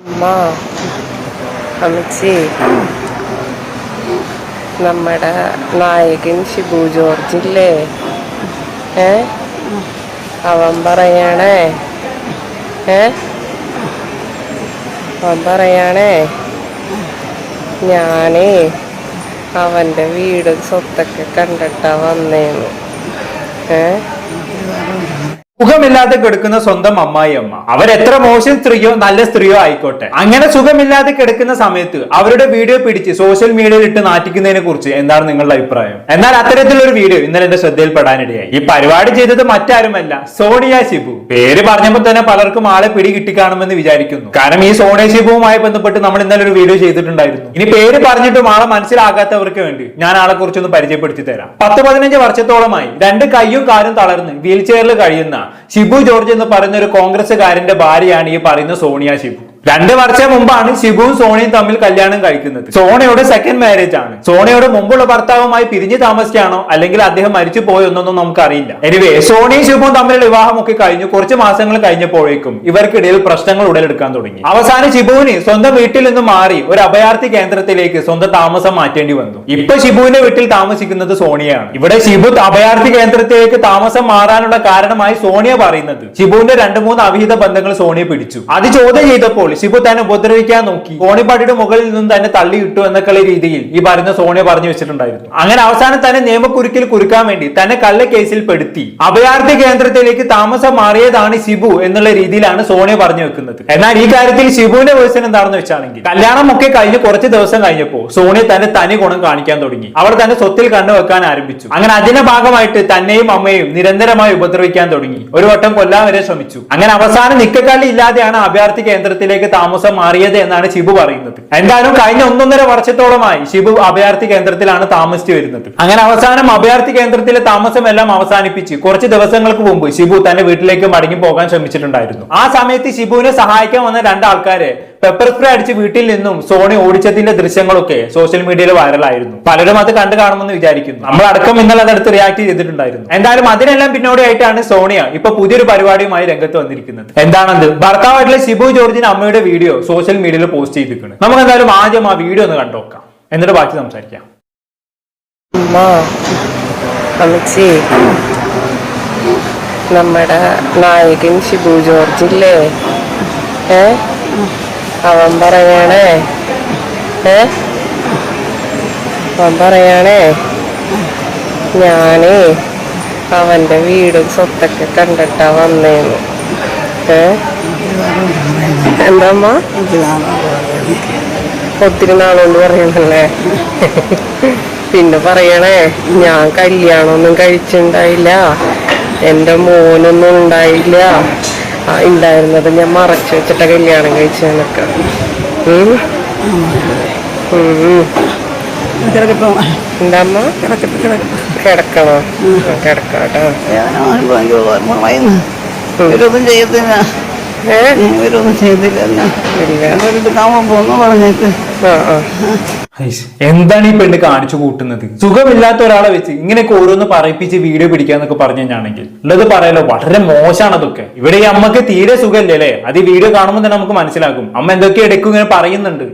അമ്മ അമ്മച്ചി നമ്മുടെ നായകൻ ഷിബു ജോർജ് ഇല്ലേ അവൻ പറയണേ ഞാനേ അവൻ്റെ വീടും സ്വത്തൊക്കെ കണ്ടിട്ടാ വന്നേന്ന് സുഖമില്ലാതെ കിടക്കുന്ന സ്വന്തം അമ്മായിയമ്മ അവരെത്ര മോശം സ്ത്രീയോ നല്ല സ്ത്രീയോ ആയിക്കോട്ടെ, അങ്ങനെ സുഖമില്ലാതെ കിടക്കുന്ന സമയത്ത് അവരുടെ വീഡിയോ പിടിച്ച് സോഷ്യൽ മീഡിയയിൽ ഇട്ട് നാറ്റിക്കുന്നതിനെ കുറിച്ച് എന്താണ് നിങ്ങളുടെ അഭിപ്രായം? എന്നാൽ അത്തരത്തിലൊരു വീഡിയോ ഇന്നലെ എന്റെ ശ്രദ്ധയിൽപ്പെടാനിടയായി. ഈ പരിപാടി ചെയ്തത് മറ്റാരുമല്ല, സോണിയ ഷിബു. പേര് പറഞ്ഞപ്പോൾ തന്നെ പലർക്കും ആളെ പിടി കിട്ടിക്കാണുമെന്ന് വിചാരിക്കുന്നു. കാരണം ഈ സോണിയ ഷിബുവുമായി ബന്ധപ്പെട്ട് നമ്മൾ ഇന്നലെ ഒരു വീഡിയോ ചെയ്തിട്ടുണ്ടായിരുന്നു. ഇനി പേര് പറഞ്ഞിട്ടും ആളെ മനസ്സിലാകാത്തവർക്ക് വേണ്ടി ഞാൻ ആളെ കുറിച്ചൊന്ന് പരിചയപ്പെടുത്തി തരാം. 10-15 വർഷത്തോളമായി 2 കൈയും കാലും തളർന്ന് വീൽ ചെയറിൽ കഴിയുന്ന ഷിബു ജോർജ് എന്ന് പറയുന്ന ഒരു കോൺഗ്രസ്സുകാരന്റെ ഭാര്യയാണ് ഈ പറയുന്ന സോണിയ ഷിബു. 2 വർഷം മുമ്പാണ് ഷിബുവും സോണിയും തമ്മിൽ കല്യാണം കഴിക്കുന്നത്. സോണിയുടെ സെക്കൻഡ് മാരേജ് ആണ്. സോണിയുടെ മുമ്പുള്ള ഭർത്താവുമായി പിരിഞ്ഞു താമസിക്കാണോ അല്ലെങ്കിൽ അദ്ദേഹം മരിച്ചു പോയോ എന്നൊന്നും നമുക്കറിയില്ല. എനിവേ സോണിയും ഷിബുവും തമ്മിലുള്ള വിവാഹമൊക്കെ കഴിഞ്ഞു കുറച്ച് മാസങ്ങൾ കഴിഞ്ഞപ്പോഴേക്കും ഇവർക്കിടയിൽ പ്രശ്നങ്ങൾ ഉടലെടുക്കാൻ തുടങ്ങി. അവസാനം ഷിബുവിന് സ്വന്തം വീട്ടിൽ നിന്ന് മാറി ഒരു അഭയാർത്ഥി കേന്ദ്രത്തിലേക്ക് സ്വന്തം താമസം മാറ്റേണ്ടി വന്നു. ഇപ്പൊ ഷിബുവിന്റെ വീട്ടിൽ താമസിക്കുന്നത് സോണിയാണ്. ഇവിടെ ഷിബു അഭയാർത്ഥി കേന്ദ്രത്തിലേക്ക് താമസം മാറാനുള്ള കാരണമായി സോണിയ പറയുന്നത് ഷിബുവിന്റെ 2-3 അവിഹിത ബന്ധങ്ങൾ സോണിയ പിടിച്ചു. അത് ചോദ്യം ചെയ്തപ്പോൾ ഷിബു തന്നെ ഉപദ്രവിക്കാൻ നോക്കി, കോണിപ്പാടിയുടെ മുകളിൽ നിന്നും തന്നെ തള്ളിയിട്ടു എന്നൊക്കെയുള്ള രീതിയിൽ ഈ പറയുന്ന സോണിയ പറഞ്ഞു വെച്ചിട്ടുണ്ടായിരുന്നു. അങ്ങനെ അവസാനം തന്നെ നിയമക്കുരുക്കിൽ കുരുക്കാൻ വേണ്ടി തന്നെ കള്ള കേസിൽ പെടുത്തി അഭയാർത്ഥി കേന്ദ്രത്തിലേക്ക് താമസം മാറിയതാണ് ഷിബു എന്നുള്ള രീതിയിലാണ് സോണിയ പറഞ്ഞു വെക്കുന്നത്. എന്നാൽ ഈ കാര്യത്തിൽ ഷിബുവിന്റെ വേഴ്സൺ എന്താണെന്ന് വെച്ചാണെങ്കിൽ കല്യാണം ഒക്കെ കഴിഞ്ഞ് കുറച്ച് ദിവസം കഴിഞ്ഞപ്പോൾ സോണിയ തന്റെ തനി ഗുണം കാണിക്കാൻ തുടങ്ങി. അവർ തന്നെ സ്വത്തിൽ കണ്ണുവെക്കാൻ ആരംഭിച്ചു. അങ്ങനെ അതിന്റെ ഭാഗമായിട്ട് തന്നെയും അമ്മയും നിരന്തരമായി ഉപദ്രവിക്കാൻ തുടങ്ങി. ഒരു വട്ടം കൊല്ലാൻ വരെ ശ്രമിച്ചു. അങ്ങനെ അവസാനം നിക്കക്കള്ളി ഇല്ലാതെയാണ് അഭയാർത്ഥി കേന്ദ്രത്തിലേക്ക് താമസം മാറിയത് എന്നാണ് ഷിബു പറയുന്നത്. എന്തായാലും കഴിഞ്ഞ 1.5 വർഷത്തോളമായി ഷിബു അഭയാർത്ഥി കേന്ദ്രത്തിലാണ് താമസിച്ചു വരുന്നത്. അങ്ങനെ അവസാനം അഭയാർത്ഥി കേന്ദ്രത്തിലെ താമസം എല്ലാം അവസാനിപ്പിച്ച് കുറച്ച് ദിവസങ്ങൾക്ക് മുമ്പ് ഷിബു തന്റെ വീട്ടിലേക്ക് മടങ്ങി പോകാൻ ശ്രമിച്ചിട്ടുണ്ടായിരുന്നു. ആ സമയത്ത് ഷിബുവിനെ സഹായിക്കാൻ വന്ന 2 ആൾക്കാരെ പെപ്പർ സ്പ്രേ അടിച്ച് വീട്ടിൽ നിന്നും സോണി ഓടിച്ചതിന്റെ ദൃശ്യങ്ങളൊക്കെ സോഷ്യൽ മീഡിയയിൽ വൈറലായിരുന്നു. പലരും അത് കണ്ടു കാണുമെന്ന് വിചാരിക്കുന്നു. നമ്മളടക്കം ഇന്നലെ അതടുത്ത് റിയാക്ട് ചെയ്തിട്ടുണ്ടായിരുന്നു. എന്തായാലും അതിനെല്ലാം പിന്നോടിയായിട്ടാണ് സോണിയ ഇപ്പൊ പുതിയൊരു പരിപാടിയുമായി രംഗത്ത് വന്നിരിക്കുന്നത്. എന്താണത്? ഭർത്താവായിട്ടുള്ള ഷിബു ജോർജിന്റെ അമ്മയുടെ വീഡിയോ സോഷ്യൽ മീഡിയയിൽ പോസ്റ്റ് ചെയ്തിരിക്കുന്നത്. നമുക്ക് എന്തായാലും ആദ്യം ആ വീഡിയോ ഒന്ന് കണ്ടുനോക്കാം, എന്നിട്ട് ബാക്കി സംസാരിക്കാം. അമ്മച്ചി നമ്മുടെ നായകൻ ഷിബു ജോർജ് ഇല്ലേ അവൻ പറയണേ ഞാനേ അവൻ്റെ വീടും സ്വത്തൊക്കെ കണ്ടിട്ടാ വന്നേന്ന് എന്താമ്മ ഒത്തിരി നാളുകൊണ്ട് പറയണല്ലേ. പിന്നെ പറയണേ ഞാൻ കല്യാണമൊന്നും കഴിച്ചിട്ടുണ്ടായില്ല, എൻ്റെ മോനൊന്നും ഉണ്ടായില്ല, ഉണ്ടായിരുന്നത് ഞാൻ മറച്ചു വെച്ചിട്ട കല്യാണം കഴിച്ചെന്നൊക്കെ. എന്താമ്മ കിടക്കണോ? കിടക്കാട്ടോ. ഇവരൊന്നും ചെയ്യത്തില്ല, ഇവരൊന്നും ചെയ്തില്ല. പറഞ്ഞേക്ക് എന്താണ് ഈ പെണ്ണ് കാണിച്ചു കൂട്ടുന്നത്? സുഖമില്ലാത്ത ഒരാളെ വെച്ച് ഇങ്ങനെയൊക്കെ ഓരോന്ന് പറയിപ്പിച്ച് വീഡിയോ പിടിക്കാന്നൊക്കെ പറഞ്ഞു കഴിഞ്ഞാണെങ്കിൽ ഉള്ളത് പറയാലോ, വളരെ മോശമാണ് അതൊക്കെ. ഇവിടെ ഈ അമ്മക്ക് തീരെ സുഖമല്ലേ അല്ലേ? അത് ഈ വീഡിയോ കാണുമ്പോൾ തന്നെ നമുക്ക് മനസ്സിലാകും. അമ്മ എന്തൊക്കെ ഇടയ്ക്കും ഇങ്ങനെ പറയുന്നുണ്ട്,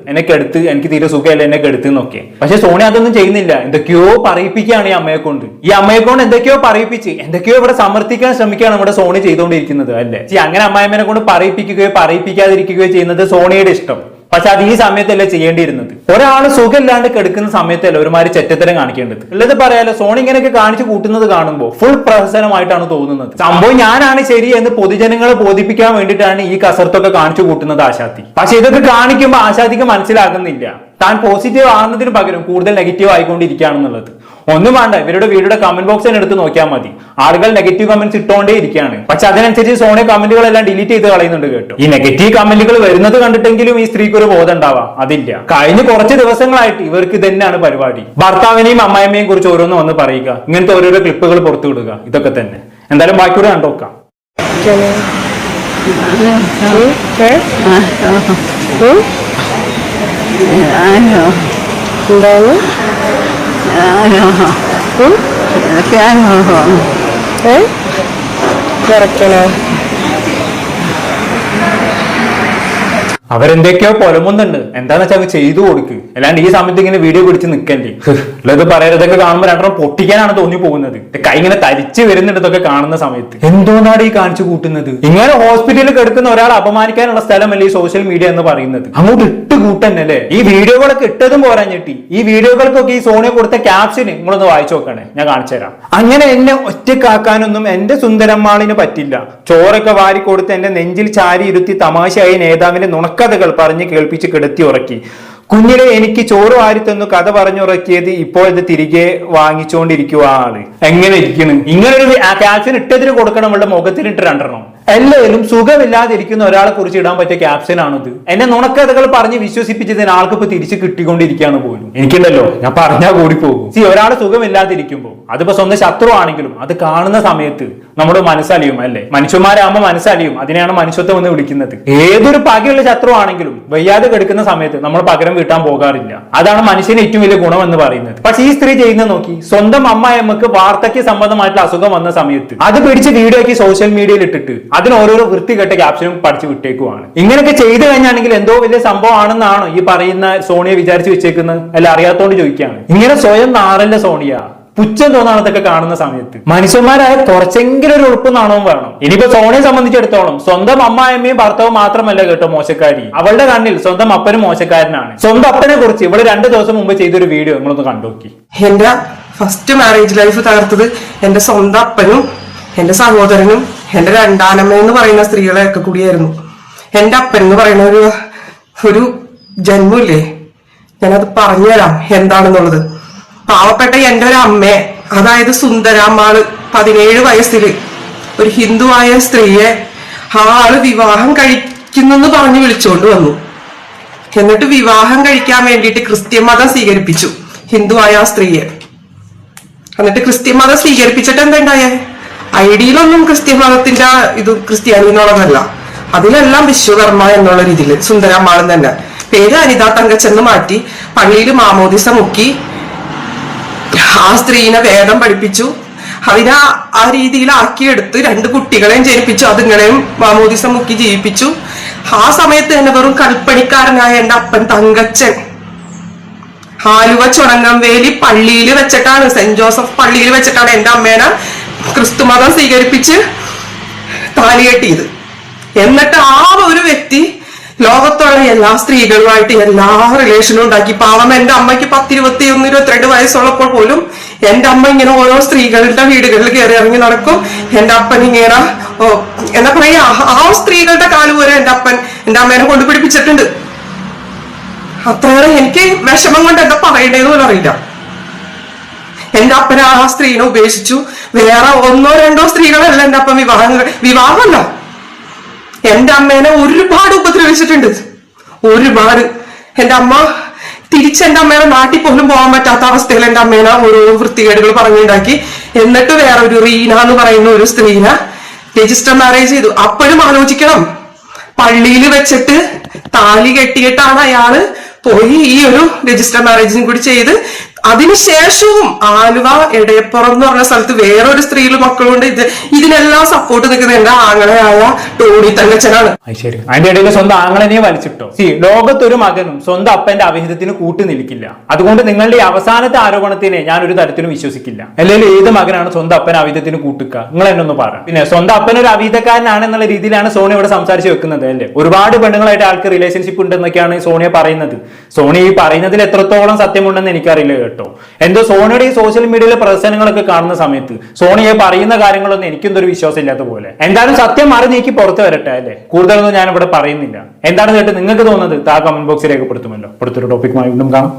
എനിക്ക് തീരെ സുഖമല്ല, എന്നെ എടുത്തെന്നൊക്കെ. പക്ഷെ സോണി അതൊന്നും ചെയ്യുന്നില്ല. എന്തൊക്കെയോ പറയിപ്പിക്കുകയാണ് ഈ അമ്മയെ കൊണ്ട്. ഈ അമ്മയെ കൊണ്ട് എന്തൊക്കെയോ പറയിപ്പിച്ച് എന്തൊക്കെയോ ഇവിടെ സമർത്ഥിക്കാൻ ശ്രമിക്കുകയാണ് നമ്മുടെ സോണി ചെയ്തുകൊണ്ടിരിക്കുന്നത് അല്ലേ? അങ്ങനെ അമ്മായിമ്മനെ കൊണ്ട് പറയിപ്പിക്കുകയോ പറയിപ്പിക്കാതിരിക്കുകയോ ചെയ്യുന്നത് സോണിയുടെ ഇഷ്ടം. പക്ഷെ അത് ഈ സമയത്തല്ല ചെയ്യേണ്ടിയിരുന്നത്. ഒരാള് സുഖമില്ലാണ്ട് കിടക്കുന്ന സമയത്തല്ല ഒരുമാതിരി ചെറ്റത്തരം കാണിക്കേണ്ടത്. ഉള്ളത് പറയാലോ, സോണി ഇങ്ങനെയൊക്കെ കാണിച്ചു കൂട്ടുന്നത് കാണുമ്പോൾ ഫുൾ പ്രഹസനമായിട്ടാണ് തോന്നുന്നത്. സംഭവം ഞാനാണ് ശരി എന്ന് പൊതുജനങ്ങളെ ബോധിപ്പിക്കാൻ വേണ്ടിയിട്ടാണ് ഈ കസർത്തൊക്കെ കാണിച്ചു കൂട്ടുന്നത് ആശാത്തി. പക്ഷെ ഇതൊക്കെ കാണിക്കുമ്പോൾ ആശാത്തിക്ക് മനസ്സിലാകുന്നില്ല താൻ പോസിറ്റീവ് ആകുന്നതിന് പകരം കൂടുതൽ നെഗറ്റീവ് ആയിക്കൊണ്ടിരിക്കുകയാണെന്നുള്ളത്. ഒന്നും വേണ്ട, ഇവരുടെ വീഡിയോയുടെ കമന്റ് ബോക്സ് തന്നെ എടുത്ത് നോക്കിയാൽ മതി. ആളുകൾ നെഗറ്റീവ് കമന്റ്സ് ഇട്ടുകൊണ്ടേ ഇരിക്കുകയാണ്. പക്ഷെ അതിനനുസരിച്ച് സോണിയ കമന്റുകളെല്ലാം ഡിലീറ്റ് ചെയ്ത് കളയുന്നുണ്ട് കേട്ടോ. ഈ നെഗറ്റീവ് കമന്റുകൾ വരുന്നത് കണ്ടിട്ടെങ്കിലും ഈ സ്ത്രീക്ക് ഒരു ബോധം ഉണ്ടാവാം. അതില്ല. കഴിഞ്ഞ കുറച്ച് ദിവസങ്ങളായിട്ട് ഇവർക്ക് തന്നെയാണ് പരിപാടി. ഭർത്താവിനെയും അമ്മായിമ്മയും കുറിച്ച് ഓരോന്ന് വന്ന് പറയുക, ഇങ്ങനത്തെ ഓരോരോ ക്ലിപ്പുകൾ പുറത്തു വിടുക, ഇതൊക്കെ തന്നെ. എന്തായാലും ബാക്കിയൂടെ കണ്ടോക്കാം. അവരെന്തൊക്കെയോ പൊലമുന്നുണ്ട്. എന്താന്ന് വെച്ചാൽ അങ്ങ് ചെയ്തു കൊടുക്ക്. അല്ലാണ്ട് ഈ സമയത്ത് ഇങ്ങനെ വീഡിയോ പിടിച്ച് നിൽക്കല്ലേ. ഉള്ളത് പറയരുതൊക്കെ കാണുമ്പോൾ രണ്ടെണ്ണം പൊട്ടിക്കാനാണ് തോന്നി പോകുന്നത്. കൈ ഇങ്ങനെ തരിച്ച് വരുന്നുണ്ട് ഇതൊക്കെ കാണുന്ന സമയത്ത്. എന്തോന്നാണ് ഈ കാണിച്ചു കൂട്ടുന്നത്? ഇങ്ങനെ ഹോസ്പിറ്റലിൽ കിടക്കുന്ന ഒരാൾ അപമാനിക്കാനുള്ള സ്ഥലമല്ലേ ഈ സോഷ്യൽ മീഡിയ എന്ന് പറയുന്നത്. അങ്ങോട്ട് ഇട്ട് കൂട്ടന്നല്ലേ. ഈ വീഡിയോകളൊക്കെ ഇട്ടതും പോരാഞ്ഞിട്ടി ഈ വീഡിയോകൾക്കൊക്കെ ഈ സോണിയ കൊടുത്ത ക്യാപ്ഷന് നിങ്ങളൊന്ന് വായിച്ചു നോക്കണേ, ഞാൻ കാണിച്ചു തരാം. അങ്ങനെ എന്നെ ഒറ്റക്കാക്കാനൊന്നും എന്റെ സുന്ദരമ്മാളിന് പറ്റില്ല. ചോറൊക്കെ വാരി കൊടുത്ത് എന്റെ നെഞ്ചിൽ ചാരി ഇരുത്തി തമാശയായി നേതാവിന്റെ നുണക്കഥകൾ പറഞ്ഞ് കേൾപ്പിച്ച് കിടത്തി ഉറക്കി. കുഞ്ഞിലെ എനിക്ക് ചോറ് വാരി തന്നു കഥ പറഞ്ഞുറക്കിയത് ഇപ്പോൾ ഇത് തിരികെ വാങ്ങിച്ചുകൊണ്ടിരിക്കുക ആള്. എങ്ങനെ ഇരിക്കുന്നു? ഇങ്ങനൊരു ക്യാപ്ഷൻ ഇട്ടതിന് കൊടുക്കണം അവളുടെ മുഖത്തിനിട്ട് രണ്ടെണ്ണം. എല്ലാവരും സുഖമില്ലാതിരിക്കുന്ന ഒരാളെ കുറിച്ച് ഇടാൻ പറ്റിയ ക്യാപ്ഷൻ ആണിത്. എന്നെ നുണക്കഥകൾ പറഞ്ഞ് വിശ്വസിപ്പിച്ചതിന് ആൾക്ക് ഇപ്പൊ തിരിച്ച് കിട്ടിക്കൊണ്ടിരിക്കുകയാണ് പോലും. എനിക്കുണ്ടല്ലോ, ഞാൻ പറഞ്ഞാൽ കൂടി പോകും. ഒരാൾ സുഖമില്ലാതിരിക്കുമ്പോൾ അതിപ്പോ സ്വന്തം ശത്രു ആണെങ്കിലും അത് കാണുന്ന സമയത്ത് നമ്മുടെ മനസ്സലിയും അല്ലേ. മനുഷ്യന്മാരാകുമ്പോൾ മനസ്സലിയും. അതിനെയാണ് മനുഷ്യത്വം എന്ന് വിളിക്കുന്നത്. ഏതൊരു പകയുള്ള ശത്രു ആണെങ്കിലും വയ്യാതെ കിടക്കുന്ന സമയത്ത് നമ്മൾ പകരം വീട്ടാൻ പോകാറില്ല. അതാണ് മനുഷ്യന് ഏറ്റവും വലിയ ഗുണം എന്ന് പറയുന്നത്. പക്ഷെ ഈ സ്ത്രീ ചെയ്യുന്നത് നോക്കി. സ്വന്തം അമ്മായിയമ്മക്ക് വാർദ്ധക്യ സംബന്ധമായിട്ടുള്ള അസുഖം വന്ന സമയത്ത് അത് പിടിച്ച് വീഡിയോ ആക്കി സോഷ്യൽ മീഡിയയിൽ ഇട്ടിട്ട് അതിന് ഓരോരോ വൃത്തികെട്ട ക്യാപ്ഷനും പഠിച്ചു വിട്ടേക്കുവാണ്. ഇങ്ങനെയൊക്കെ ചെയ്തു കഴിഞ്ഞാണെങ്കിൽ എന്തോ വലിയ സംഭവം ആണെന്നാണോ ഈ പറയുന്ന സോണിയ വിചാരിച്ചു വെച്ചേക്കുന്നത്? അല്ല, അറിയാത്തോണ്ട് ചോദിക്കുകയാണ്. ഇങ്ങനെ സ്വയം നാറല്ല സോണിയ. പുച്ഛം തോന്നാണ് ഇതൊക്കെ കാണുന്ന സമയത്ത്. മനുഷ്യന്മാരായ കുറച്ചെങ്കിലും ഒരു ഉറപ്പ് നാണവും വേണം. ഇനിയിപ്പോ സോണിയെ സംബന്ധിച്ചിടത്തോളം സ്വന്തം അമ്മായിയമ്മയും ഭർത്താവും മാത്രമല്ല കേട്ടോ മോശക്കാരി. അവളുടെ കണ്ണിൽ സ്വന്തം അപ്പനും മോശക്കാരനാണ്. സ്വന്തം അപ്പനെ കുറിച്ച് ഇവള് 2 ദിവസം മുമ്പ് ചെയ്തൊരു വീഡിയോ നിങ്ങളൊന്ന് കണ്ടുനോക്കി. എന്റെ ഫസ്റ്റ് മാരേജ് ലൈഫ് തകർത്തത് എന്റെ സ്വന്തം അപ്പനും എന്റെ സഹോദരനും എന്റെ രണ്ടാനമ്മ എന്ന് പറയുന്ന സ്ത്രീകളെയൊക്കെ കൂടിയായിരുന്നു. എന്റെ അപ്പൻ എന്ന് പറയുന്ന ഒരു ജന്മമില്ലേ, ഞാനത് പറഞ്ഞുതരാം എന്താണെന്നുള്ളത്. പാവപ്പെട്ട എന്റെ ഒരു അമ്മയെ, അതായത് സുന്ദരാമ്മാള് 17 വയസ്സില് ഒരു ഹിന്ദുവായ സ്ത്രീയെ ആള് വിവാഹം കഴിക്കുന്നെന്ന് പറഞ്ഞ് വിളിച്ചുകൊണ്ട് വന്നു. എന്നിട്ട് വിവാഹം കഴിക്കാൻ വേണ്ടിയിട്ട് ക്രിസ്ത്യൻ മതം സ്വീകരിപ്പിച്ചു ഹിന്ദുവായ ആ സ്ത്രീയെ. എന്നിട്ട് ക്രിസ്ത്യൻ മതം സ്വീകരിപ്പിച്ചിട്ട് എന്തുണ്ടായേ? ഐഡിയിലൊന്നും ക്രിസ്ത്യൻ മതത്തിന്റെ ഇത് ക്രിസ്ത്യാനി എന്നുള്ളതല്ല, അതിലെല്ലാം വിശ്വകർമ്മ എന്നുള്ള രീതിയിൽ സുന്ദരമ്മാളും തന്നെ പേര് അനിത തങ്കച്ചെന്ന് മാറ്റി പള്ളിയിൽ മാമോദിസ മുക്കി ആ സ്ത്രീനെ വേദം പഠിപ്പിച്ചു. അതിനെ ആ രീതിയിൽ ആക്കിയെടുത്ത് 2 കുട്ടികളെയും ജനിപ്പിച്ചു. അതുങ്ങളെയും മാമോദിസ മുക്കി ജീവിപ്പിച്ചു. ആ സമയത്ത് തന്നെ വെറും കൽപ്പണിക്കാരനായ എന്റെ അപ്പൻ തങ്കച്ചൻ ആലുവ ചുണങ്ങംവേലി പള്ളിയിൽ വെച്ചിട്ടാണ്, സെന്റ് ജോസഫ് പള്ളിയിൽ വെച്ചിട്ടാണ് എന്റെ അമ്മേനെ ക്രിസ്തുമതം സ്വീകരിപ്പിച്ച് താലി കെട്ടിയത്. എന്നിട്ട് ആ ഒരു വ്യക്തി ലോകത്തുള്ള എല്ലാ സ്ത്രീകളുമായിട്ട് എല്ലാ റിലേഷനും ഉണ്ടാക്കി. പാവം എന്റെ അമ്മയ്ക്ക് 10, 21, 22 വയസ്സുള്ളപ്പോൾ പോലും എന്റെ അമ്മ ഇങ്ങനെ ഓരോ സ്ത്രീകളുടെ വീടുകളിൽ കയറി ഇറങ്ങി നടക്കും. എന്റെ അപ്പൻ ഇങ്ങനെ എന്താ പറയാ, ആ സ്ത്രീകളുടെ കാലം വരെ എന്റെ അപ്പൻ എന്റെ അമ്മേനെ കൊണ്ട് പിടിപ്പിച്ചിട്ടുണ്ട്. അത്രയേറെ എനിക്ക് വിഷമം കൊണ്ട് എന്താ പറയണ്ടേന്ന് പോലും അറിയില്ല. എന്റെ അപ്പനെ ആ സ്ത്രീനെ ഉപേക്ഷിച്ചു. വേറെ 1, 2 സ്ത്രീകളല്ല എന്റെ അപ്പൻ വിവാഹമല്ല, എന്റെ അമ്മേനെ ഒരുപാട് ഉപദ്രവിച്ചിട്ടുണ്ട്. ഒരുപാട്. എന്റെ അമ്മ തിരിച്ചെന്റെ അമ്മേനെ നാട്ടിൽ പോലും പോകാൻ പറ്റാത്ത അവസ്ഥയിൽ എന്റെ അമ്മേനെ ഓരോ വൃത്തികേടുകൾ പറഞ്ഞുണ്ടാക്കി. എന്നിട്ട് വേറെ ഒരു റീന എന്ന് പറയുന്ന ഒരു സ്ത്രീനെ രജിസ്റ്റർ മാരേജ് ചെയ്തു. അപ്പോഴും ആലോചിക്കണം, പള്ളിയിൽ വെച്ചിട്ട് താലി കെട്ടിയിട്ടാണ് അയാള് പോയി ഈ ഒരു രജിസ്റ്റർ മാരേജിനും കൂടി ചെയ്ത്. അതിനുശേഷവും ആലുവ എടയപ്പുറം എന്ന് പറഞ്ഞ സ്ഥലത്ത് വേറൊരു സ്ത്രീയിലും മക്കളുണ്ട്. ഇതിനെല്ലാം സപ്പോർട്ട് നിൽക്കുന്ന എന്റെ ആങ്ങളെയായ ടോണി തങ്കച്ചനാണ്. ശരി, അതിന്റെ ഇടയിൽ സ്വന്തം ആങ്ങളെനെ വലിച്ചിട്ടോ. ലോകത്തൊരു മകനും സ്വന്തം അപ്പന്റെ അവിഹിതത്തിന് കൂട്ടു നിൽക്കില്ല. അതുകൊണ്ട് നിങ്ങളുടെ ഈ അവസാനത്തെ ആരോപണത്തിനെ ഞാൻ ഒരു തരത്തിലും വിശ്വസിക്കില്ല. അല്ലെങ്കിൽ ഏത് മകനാണ് സ്വന്തം അപ്പൻ അവിഹിതത്തിന് കൂട്ടുക? നിങ്ങൾ എന്നെ ഒന്ന് പറ. പിന്നെ സ്വന്തം അപ്പൻ ഒരു അവിഹിതക്കാരനാണെന്നുള്ള രീതിയിലാണ് സോണിയ ഇവിടെ സംസാരിച്ച് വെക്കുന്നത് അല്ലേ. ഒരുപാട് പെണ്ണുങ്ങളായിട്ട് ആൾക്ക് റിലേഷൻഷിപ്പ് ഉണ്ടെന്നൊക്കെയാണ് സോണിയ പറയുന്നത്. സോണിയ ഈ പറയുന്നതിൽ എത്രത്തോളം സത്യമുണ്ടെന്ന് എനിക്കറിയില്ല കേട്ടോ. എന്തോ സോണിയുടെ ഈ സോഷ്യൽ മീഡിയയിലെ പ്രവർത്തനങ്ങളൊക്കെ കാണുന്ന സമയത്ത് സോണിയെ പറയുന്ന കാര്യങ്ങളൊന്നും എനിക്കെന്തൊരു വിശ്വാസം ഇല്ലാത്ത പോലെ. എന്തായാലും സത്യം മാറി നീക്കി പുറത്തു വരട്ടെ അല്ലെ. കൂടുതലൊന്നും ഞാൻ ഇവിടെ പറയുന്നില്ല. എന്താണ് കേട്ട് നിങ്ങൾക്ക് തോന്നുന്നത്? താ കമന്റ് ബോക്സിൽ രേഖപ്പെടുത്തുമല്ലോ. അടുത്തൊരു ടോപ്പിക്കുമായി വീണ്ടും കാണാം.